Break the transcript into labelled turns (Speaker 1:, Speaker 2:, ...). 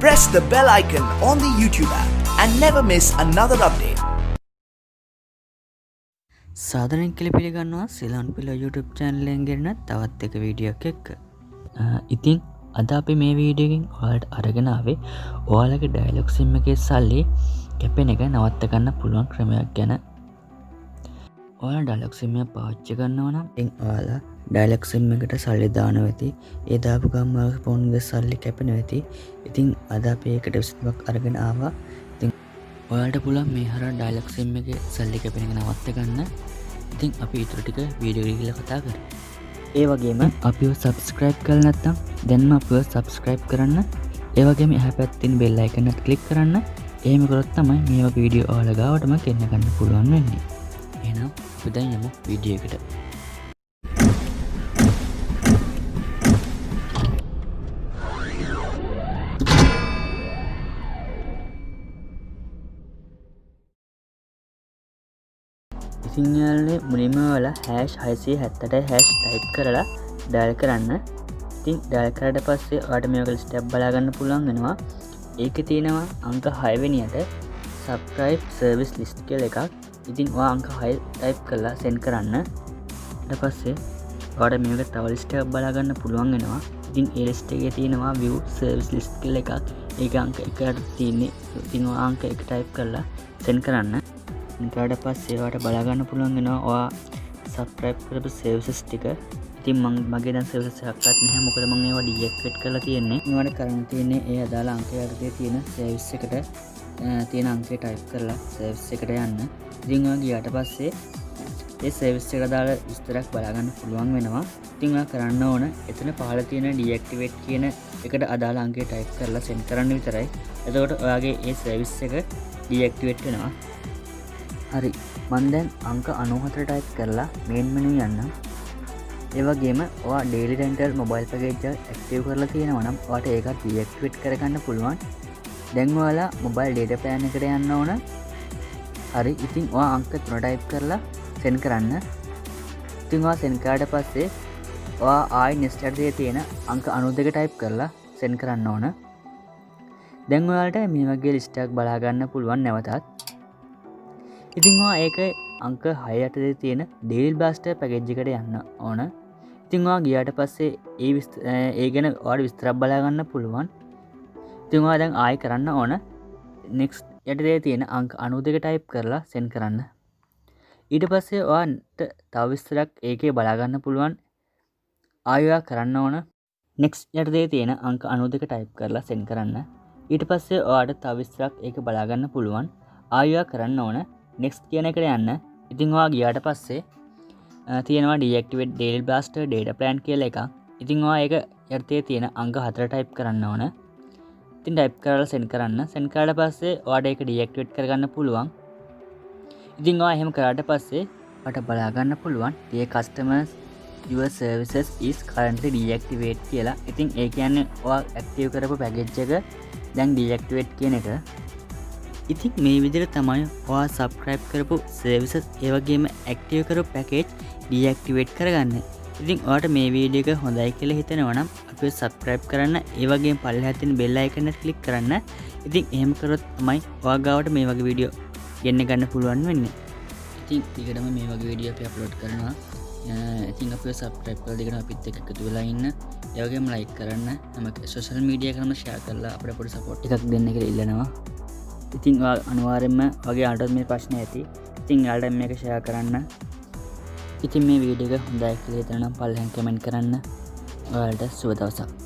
Speaker 1: Press the bell icon on the YouTube app and never miss another update.
Speaker 2: සාදරයෙන් කියලා පිළිගන්නවා Ceylon පිළ YouTube channel එකෙන් ගෙන්න තවත් එක වීඩියෝ එකක් එක්ක. ඉතින් අද අපි මේ වීඩියෝ එකෙන් ඔයාලට අරගෙන ආවේ ඔයාලගේ dialog sim එකේ සල්ලි කැපෙන එක නවත්ත ගන්න පුළුවන් ක්‍රමයක් ගැන. ඔයාලා dialog sim එක පාවිච්චි කරනවා නම් ඉතින් ඔයාලා dialog sim එකට සල්ලි දානවා ඇති. ඒ දාපු ගමන් ඔයාලගේ phone එකේ සල්ලි කැපෙනවා ඇති. ඉතින් අද අපි ඒකට විසඳුමක් අරගෙන ආවා. ඉතින් ඔයාලට පුළුවන් මේ හරහා dialog sim එකේ සල්ලි කැපෙන එක නවත්ත ගන්න. ඉතින් අපි ඊටු ටික වීඩියෝ එකේ කියලා කතා කරමු. ඒ වගේම අපිව subscribe කරලා නැත්නම් දැන්ම අපිව subscribe කරන්න. ඒ වගේම එහා පැත්තේ තියෙන bell icon එක click කරන්න. එහෙම කරොත් තමයි මේ වගේ වීඩියෝ ඔයාලා ගාවටම ගෙන්න ගන්න පුළුවන් වෙන්නේ. එහෙනම් අපි දැන් යමු වීඩියෝ එකට. ඉතින් යාළුවනේ මුලින්ම ඔයාලා #678 type කරලා dial කරන්න. ඉතින් dial කරාට පස්සේ ඔයාලට මේ වගේ step බලා ගන්න පුළුවන් වෙනවා. ඒකේ තියෙනවා අංක 6 වෙනියට subscribe service list කියලා එකක්. ඉතින් ඔයා අංක 6 type කරලා send කරන්න. ඊට පස්සේ ඔයාලට මේ වගේ තව list එකක් බලා ගන්න පුළුවන් වෙනවා. ඉතින් ඒ list එකේ තියෙනවා view service list කියලා එකක්. ඒක අංක 1ට තියෙන්නේ. ඉතින් ඔයා අංක 1 type කරලා send කරන්න. ඊට පස්සේ ඔයාලට බලා ගන්න පුළුවන් වෙනවා ඔයා subscribe කරපු services ටික. ඉතින් මගේ දැන් services එකක්වත් නැහැ මොකද මම ඒවා deactivate කරලා තියෙන්නේ. ඔයාලට කරන්න තියෙන්නේ ඒ අදාළ අංකය යටතේ තියෙන service එකට තියෙන අංකය type කරලා service එකට යන්න. ඉතින් ඔයා ගියාට පස්සේ ඒ service එකට අදාළ විස්තරයක් බලා ගන්න පුළුවන් වෙනවා. ඉතින් ඔයා කරන්න ඕන එතන පහළ තියෙන deactivate කියන එකට අදාළ අංකය type කරලා send කරන්න විතරයි. එතකොට ඔයාගේ ඒ service එක deactivate වෙනවා. හරි මන් දැන් අංක 94 type කරලා main menu යන්න. ඒ වගේම ඔයා daily rental mobile package එක active කරලා තියෙනවා නම් ඔයාට ඒකත් deactivate කරගන්න පුළුවන්. දැන් ඔයාලා mobile data plan එකට යන්න ඕන. හරි ඉතින් ඔයා අංක 3 type කරලා send කරන්න. ඉතින් ඔයා send කරාට පස්සේ ඔයා ආයි next එකේ තියෙන අංක 92 type කරලා send කරන්න ඕන. දැන් ඔයාලට මේ වගේ list එකක් බලා ගන්න පුළුවන් නැවතත්. ඉතින් ඔයා ඒක අංක 6 යටතේ තියෙන daily blaster package එකට යන්න ඕන. ඉතින් ඔයා ගියාට පස්සේ ඒ ගැන ඔයාලට විස්තරයක් බලා ගන්න පුළුවන්. ඉතින් ඔයා දැන් ආයෙ කරන්න ඕන next යටතේ තියෙන අංක 92 type කරලා send කරන්න. ඊට පස්සේ ඔයාට තව විස්තරයක් ඒකේ බලා ගන්න පුළුවන්. ආයෙ ඔයා කරන්න ඕන next යටතේ තියෙන අංක 92 type කරලා send කරන්න. ඊට පස්සේ ඔයාට තව විස්තරයක් ඒක බලා ගන්න පුළුවන්. ආයෙ ඔයා කරන්න ඕන next කියන එකට යන්න. ඉතින් ඔයා ගියාට පස්සේ තියෙනවා deactivate daily blaster data plan කියලා එකක්. ඉතින් ඔයා ඒක යටතේ තියෙන අංක 4 type කරන්න ඕන. ඉතින් type කරලා send කරන්න. send කරාට පස්සේ ඔයාට ඒක deactivate කරගන්න පුළුවන්. ඉතින් ඔයා එහෙම කරාට පස්සේ ඔයාට බලා ගන්න පුළුවන් the customers your services is currently deactivate කියලා. ඉතින් ඒ කියන්නේ ඔයා active කරපු package එක දැන් deactivate කියන එක. ඉතින් මේ විදිහට තමයි ඔයා subscribe කරපු services ඒ වගේම active කරපු package deactivate කරගන්න. ඉතින් ඔයාට මේ වීඩියෝ එක හොඳයි කියලා හිතෙනවා නම් අපිව subscribe කරන්න. ඒ වගේම පල්ලෙහාට තියෙන bell icon එක click කරන්න. ඉතින් එහෙම කරොත් තමයි ඔයා ගාවට මේ වගේ වීඩියෝ ගෙන්න ගන්න පුළුවන් වෙන්නේ. ඉතින් ඊකටම මේ වගේ වීඩියෝ අපි අප්ලෝඩ් කරනවා. ඉතින් අපිව subscribe කරලා දෙකට අපිත් එක්ක එකතු වෙලා ඉන්න. ඒ වගේම like කරන්න. හැම social media එකකම share කරලා අපිට පොඩි support එකක් දෙන්න කියලා ඉල්ලනවා. ඉතින් අනිවාර්යෙන්ම වගේ අහකට මේ ප්‍රශ්න ඇති. ඉතින් යාළුවා මේක share කරන්න. ඉතින් මේ වීඩියෝ එක හොඳයි කියලා හිතනනම් පල්ලෙහාන් කමෙන්ට් කරන්න. ඔයාලට සුබ දවසක්.